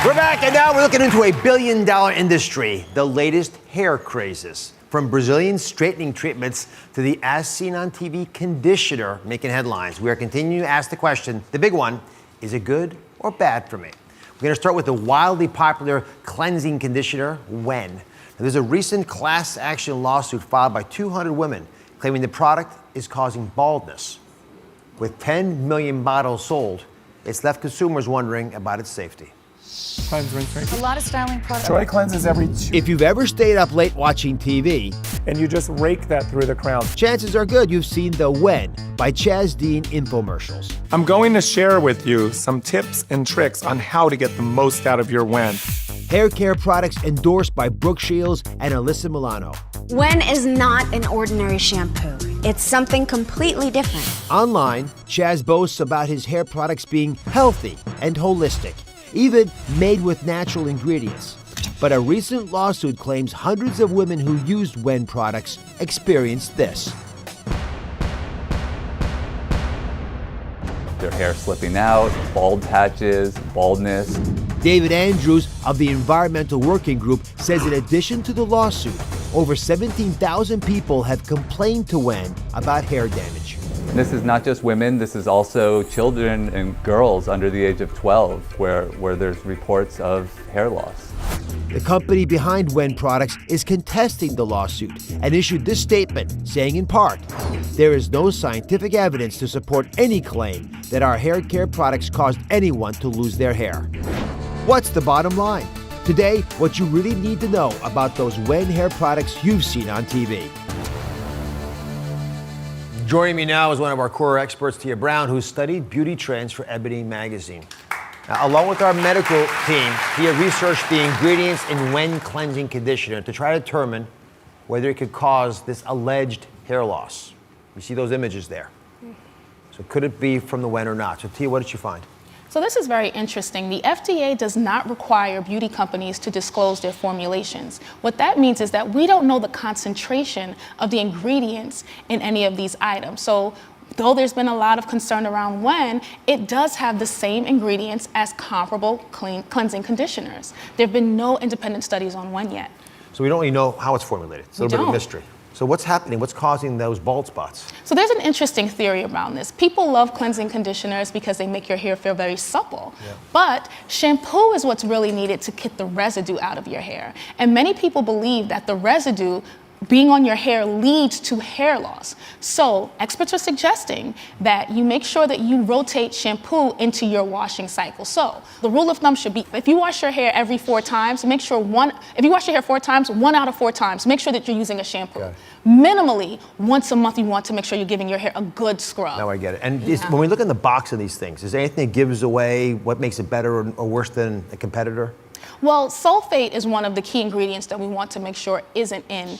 We're back, and now we're looking into a billion-dollar industry, the latest hair crazes. From Brazilian straightening treatments to the as seen on TV conditioner making headlines. We are continuing to ask the question, the big one, is it good or bad for me? We're going to start with the wildly popular cleansing conditioner, When. Now, there's a recent class action lawsuit filed by 200 women claiming the product is causing baldness. With 10 million bottles sold, it's left consumers wondering about its safety. Cleanse, rinse, repeat. A lot of styling products. Joy cleanses every 2. If you've ever stayed up late watching TV, And you just rake that through the crown. chances are good you've seen the When by Chaz Dean infomercials. I'm going to share with you some tips and tricks on how to get the most out of your When. Hair care products endorsed by Brooke Shields and Alyssa Milano. When is not an ordinary shampoo. It's something completely different. Online, Chaz boasts about his hair products being healthy and holistic, even made with natural ingredients. But a recent lawsuit claims hundreds of women who used When products experienced this. Their hair slipping out, bald patches, baldness. David Andrews of the Environmental Working Group says in addition to the lawsuit, over 17,000 people have complained to When about hair damage. And this is not just women, this is also children and girls under the age of 12 where there's reports of hair loss. The company behind When products is contesting the lawsuit and issued this statement saying in part, there is no scientific evidence to support any claim that our hair care products caused anyone to lose their hair. What's the bottom line? Today, what you really need to know about those When hair products you've seen on TV. Joining me now is one of our core experts, Tia Brown, who studied beauty trends for Ebony magazine. Now, along with our medical team, Tia researched the ingredients in When cleansing conditioner to try to determine whether it could cause this alleged hair loss. You see those images there. So could it be from the When or not? So Tia, what did you find? So this is very interesting. The FDA does not require beauty companies to disclose their formulations. What that means is that we don't know the concentration of the ingredients in any of these items. So though there's been a lot of concern around When, it does have the same ingredients as comparable cleansing conditioners. There have been no independent studies on When yet. So we don't really know how it's formulated. It's a little bit of a mystery. So what's happening? What's causing those bald spots? So there's an interesting theory around this. People love cleansing conditioners because they make your hair feel very supple. Yeah. But shampoo is what's really needed to get the residue out of your hair. And many people believe that the residue being on your hair leads to hair loss. So experts are suggesting that you make sure that you rotate shampoo into your washing cycle. So the rule of thumb should be, if you wash your hair every 4 times, make sure if you wash your hair 4 times, 1 out of 4 times, make sure that you're using a shampoo. Minimally, once a month, you want to make sure you're giving your hair a good scrub. Now I get it. And when we look in the box of these things, is there anything that gives away what makes it better or worse than a competitor? Well, sulfate is one of the key ingredients that we want to make sure isn't in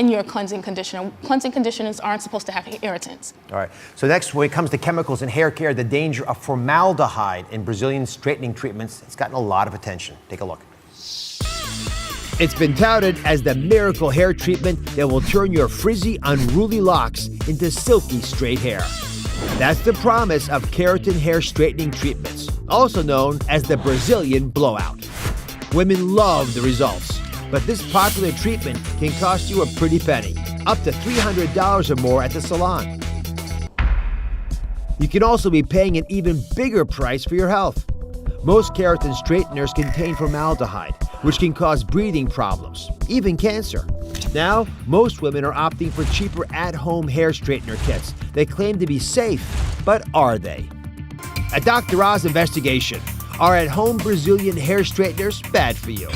your cleansing conditioner. Cleansing conditioners aren't supposed to have irritants. All right. So next, when it comes to chemicals in hair care, the danger of formaldehyde in Brazilian straightening treatments, it's gotten a lot of attention. Take a look. It's been touted as the miracle hair treatment that will turn your frizzy, unruly locks into silky, straight hair. That's the promise of keratin hair straightening treatments, also known as the Brazilian blowout. Women love the results, but this popular treatment can cost you a pretty penny, up to $300 or more at the salon. You can also be paying an even bigger price for your health. Most keratin straighteners contain formaldehyde, which can cause breathing problems, even cancer. Now, most women are opting for cheaper at-home hair straightener kits. They claim to be safe, but are they? A Dr. Oz investigation. Are at-home Brazilian hair straighteners bad for you?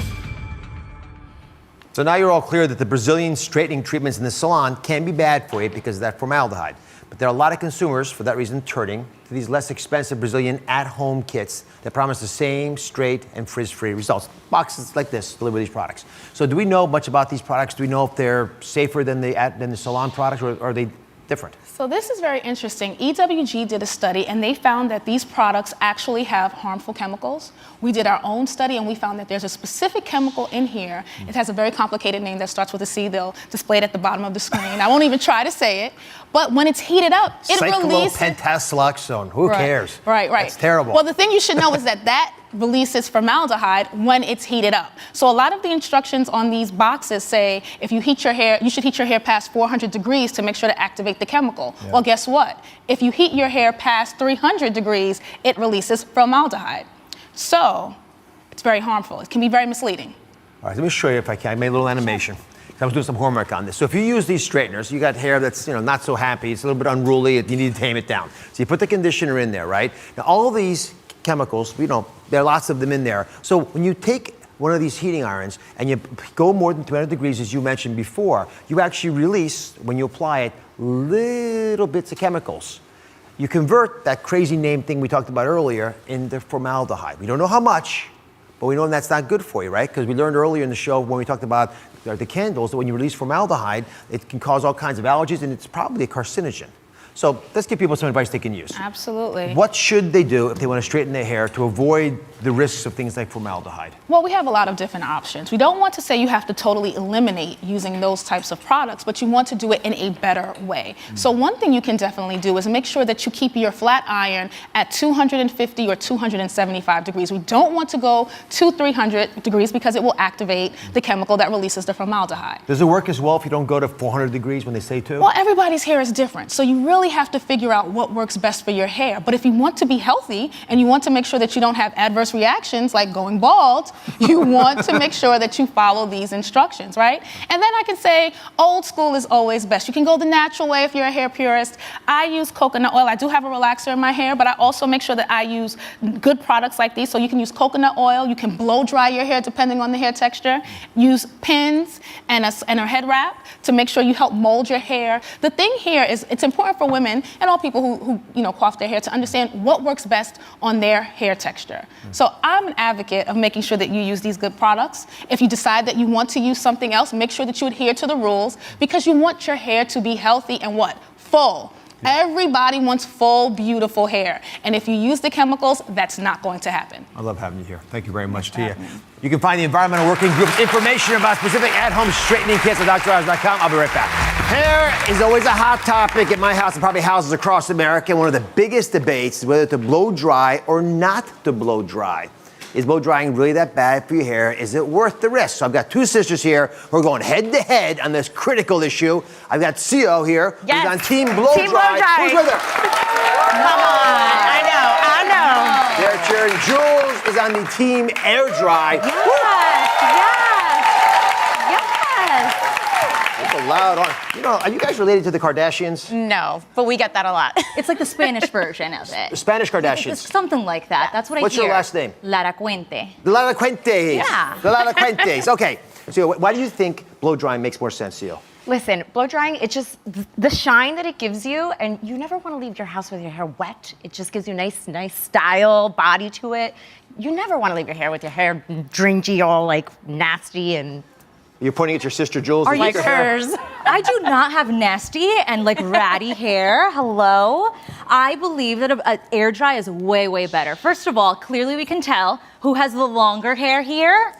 So now you're all clear that the Brazilian straightening treatments in the salon can be bad for you because of that formaldehyde. But there are a lot of consumers, for that reason, turning to these less expensive Brazilian at-home kits that promise the same straight and frizz-free results. Boxes like this deliver these products. So do we know much about these products? Do we know if they're safer than the salon products, or are they different? So this is very interesting. EWG did a study and they found that these products actually have harmful chemicals. We did our own study and we found that there's a specific chemical in here. It has a very complicated name that starts with a C. They'll display it at the bottom of the screen. I won't even try to say it. But when it's heated up, it releases... Cyclopentasiloxone. Who cares? Right. It's terrible. Well, the thing you should know is that releases formaldehyde when it's heated up. So a lot of the instructions on these boxes say if you heat your hair, you should heat your hair past 400 degrees to make sure to activate the chemical. Yeah. Well, guess what? If you heat your hair past 300 degrees, it releases formaldehyde. So it's very harmful. It can be very misleading. All right, let me show you if I can. I made a little animation. I was doing some homework on this. So if you use these straighteners, you got hair that's not so happy, it's a little bit unruly, you need to tame it down. So you put the conditioner in there, right? Now all of these chemicals, there are lots of them in there. So when you take one of these heating irons and you go more than 200 degrees, as you mentioned before, you actually release, when you apply it, little bits of chemicals. You convert that crazy name thing we talked about earlier into formaldehyde. We don't know how much, but we know that's not good for you, right? Because we learned earlier in the show when we talked about the candles that when you release formaldehyde, it can cause all kinds of allergies and it's probably a carcinogen. So let's give people some advice they can use. Absolutely. What should they do if they want to straighten their hair to avoid the risks of things like formaldehyde? Well, we have a lot of different options. We don't want to say you have to totally eliminate using those types of products, but you want to do it in a better way. So one thing you can definitely do is make sure that you keep your flat iron at 250 or 275 degrees. We don't want to go to 300 degrees because it will activate the chemical that releases the formaldehyde. Does it work as well if you don't go to 400 degrees when they say to? Well, everybody's hair is different, so you really have to figure out what works best for your hair. But if you want to be healthy and you want to make sure that you don't have adverse reactions like going bald, you want to make sure that you follow these instructions, right? And then I can say old school is always best. You can go the natural way if you're a hair purist. I use coconut oil. I do have a relaxer in my hair, but I also make sure that I use good products like these. So you can use coconut oil. You can blow dry your hair depending on the hair texture. Use pins and a head wrap to make sure you help mold your hair. The thing here is it's important for women and all people who coif their hair to understand what works best on their hair texture. So I'm an advocate of making sure that you use these good products. If you decide that you want to use something else, make sure that you adhere to the rules because you want your hair to be healthy and full. Everybody wants full, beautiful hair. And if you use the chemicals, that's not going to happen. I love having you here. Thank you very much to you. You can find the Environmental Working Group's information about specific at-home straightening kits at DrOz.com. I'll be right back. Hair is always a hot topic at my house and probably houses across America. One of the biggest debates is whether to blow dry or not to blow dry. Is blow drying really that bad for your hair? Is it worth the risk? So I've got two sisters here who are going head to head on this critical issue. I've got CO here, who's on Team Blow Dry. Who's with her? Come on, I know. Their chair, and Jules is on the Team Air Dry. It's a loud one. Are you guys related to the Kardashians? No, but we get that a lot. It's like the Spanish version of it. The Spanish Kardashians. It's something like that. That's what I hear. What's your last name? Lara Cuente. The Lara Cuentes. Yeah. The Lara Cuentes. Okay. So why do you think blow drying makes more sense to you? Listen, blow drying, it's just the shine that it gives you, and you never want to leave your house with your hair wet. It just gives you nice style, body to it. You never want to leave your hair with your hair dringy, all like nasty and... You're pointing at your sister Jules. Are you hers? I do not have nasty and like ratty hair. Hello. I believe that an air dry is way, way better. First of all, clearly we can tell who has the longer hair here.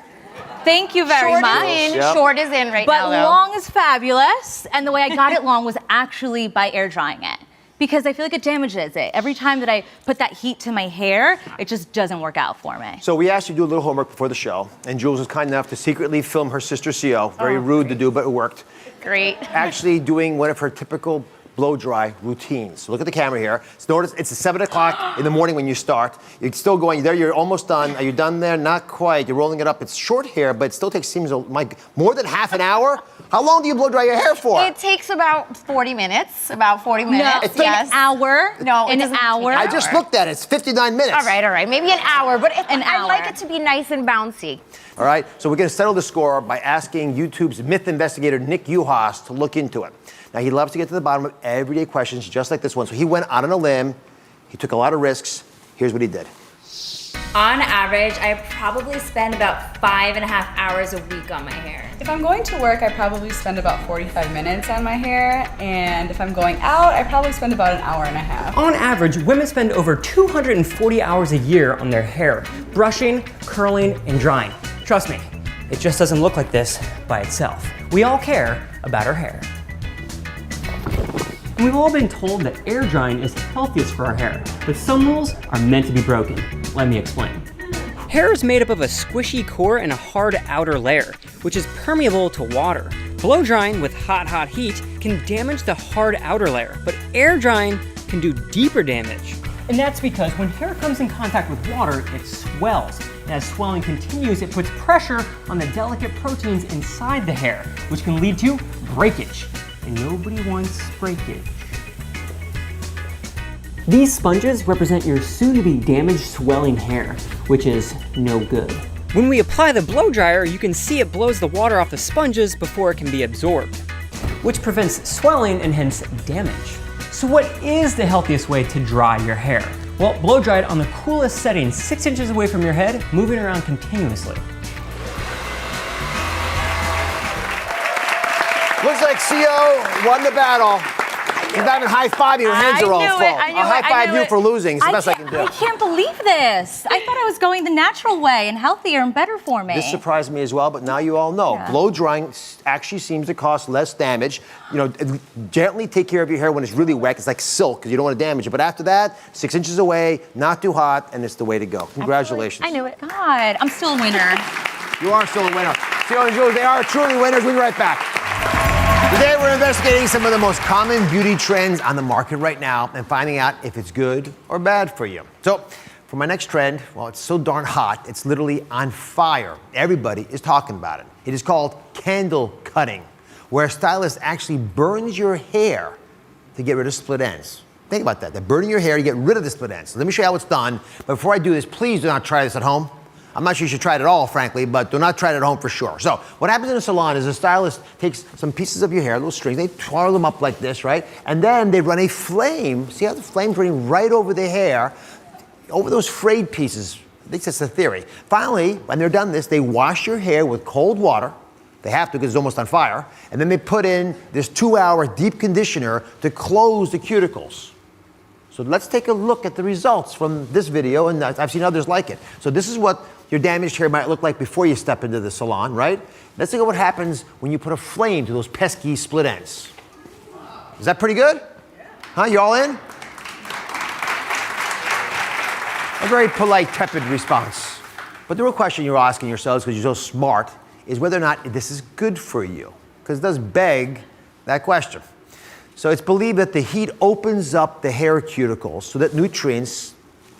Thank you very much. Short is in right now, though. Long is fabulous. And the way I got it long was actually by air drying it. Because I feel like it damages it. Every time that I put that heat to my hair, it just doesn't work out for me. So we asked you to do a little homework before the show, and Jules was kind enough to secretly film her sister CO. Very rude to do, but it worked. Great. Actually doing one of her typical blow dry routines. So look at the camera here. So notice it's 7 o'clock in the morning when you start. You're still going there. You're almost done. Are you done there? Not quite. You're rolling it up. It's short hair, but it still seems like more than half an hour. How long do you blow dry your hair for? It takes about 40 minutes. About 40 minutes. No, it's like an hour. No, in an hour. I just looked at it. It's 59 minutes. All right. Maybe an hour, but I like hour. it to be nice and bouncy. All right, so we're going to settle the score by asking YouTube's myth investigator, Nick Uhas, to look into it. Now, he loves to get to the bottom of everyday questions just like this one. So he went out on a limb. He took a lot of risks. Here's what he did. On average, I probably spend about 5.5 hours a week on my hair. If I'm going to work, I probably spend about 45 minutes on my hair, and if I'm going out, I probably spend about an hour and a half. On average, women spend over 240 hours a year on their hair, brushing, curling, and drying. Trust me, it just doesn't look like this by itself. We all care about our hair. And we've all been told that air drying is healthiest for our hair, but some rules are meant to be broken. Let me explain. Hair is made up of a squishy core and a hard outer layer, which is permeable to water. Blow drying with hot heat can damage the hard outer layer, but air drying can do deeper damage. And that's because when hair comes in contact with water, it swells. And as swelling continues, it puts pressure on the delicate proteins inside the hair, which can lead to breakage. And nobody wants breakage. These sponges represent your soon-to-be damaged swelling hair, which is no good. When we apply the blow dryer, you can see it blows the water off the sponges before it can be absorbed, which prevents swelling and hence damage. So what is the healthiest way to dry your hair? Well, blow dry it on the coolest setting, 6 inches away from your head, moving around continuously. Looks like CO won the battle. You're not even high-fiving, your hands are all full. I'll high-five you for losing. It's the best I can do. I can't believe this. I thought I was going the natural way and healthier and better for me. This surprised me as well, but now you all know. Yeah. Blow drying actually seems to cause less damage. You know, gently take care of your hair when it's really wet. It's like silk, because you don't want to damage it. But after that, 6 inches away, not too hot, and it's the way to go. Congratulations. I knew it. God, I'm still a winner. You are still a winner. CO and Jules, they are truly winners. We'll be right back. Today we're investigating some of the most common beauty trends on the market right now and finding out if it's good or bad for you. So for my next trend, well, it's so darn hot, it's literally on fire. Everybody is talking about it. It is called candle cutting, where a stylist actually burns your hair to get rid of split ends. Think about that. They're burning your hair to get rid of the split ends. So let me show you how it's done. But before I do this, please do not try this at home. I'm not sure you should try it at all, frankly, but do not try it at home for sure. So what happens in a salon is a stylist takes some pieces of your hair, little strings, they twirl them up like this, right? And then they run a flame. See how the flame's running right over the hair, over those frayed pieces. At least that's the theory. Finally, when they're done this, they wash your hair with cold water. They have to because it's almost on fire. And then they put in this 2-hour deep conditioner to close the cuticles. So let's take a look at the results from this video, and I've seen others like it. So this is what your damaged hair might look like before you step into the salon, right? Let's look at what happens when you put a flame to those pesky split ends. Is that pretty good? Huh, you all in? A very polite, tepid response. But the real question you're asking yourselves, because you're so smart, is whether or not this is good for you. Because it does beg that question. So it's believed that the heat opens up the hair cuticles so that nutrients,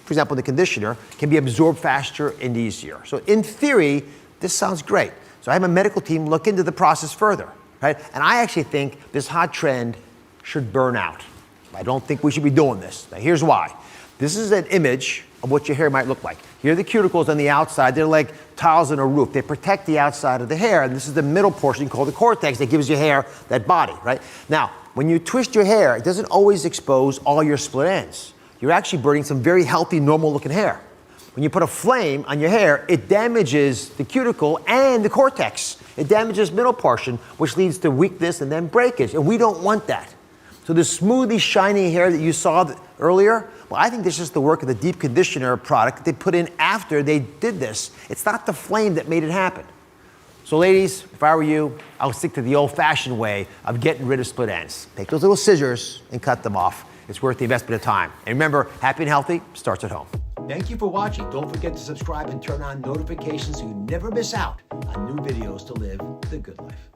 for example, the conditioner, can be absorbed faster and easier. So in theory, this sounds great. So I have a medical team look into the process further, right? And I actually think this hot trend should burn out. I don't think we should be doing this. Now here's why. This is an image of what your hair might look like. Here are the cuticles on the outside. They're like tiles on a roof. They protect the outside of the hair, and this is the middle portion called the cortex that gives your hair that body, right? Now, when you twist your hair, it doesn't always expose all your split ends. You're actually burning some very healthy, normal-looking hair. When you put a flame on your hair, it damages the cuticle and the cortex. It damages middle portion, which leads to weakness and then breakage, and we don't want that. So the smoothly shiny hair that you saw earlier, well, I think this is the work of the deep conditioner product that they put in after they did this. It's not the flame that made it happen. So ladies, if I were you, I would stick to the old-fashioned way of getting rid of split ends. Take those little scissors and cut them off. It's worth the investment of time. And remember, happy and healthy starts at home. Thank you for watching. Don't forget to subscribe and turn on notifications so you never miss out on new videos to live the good life.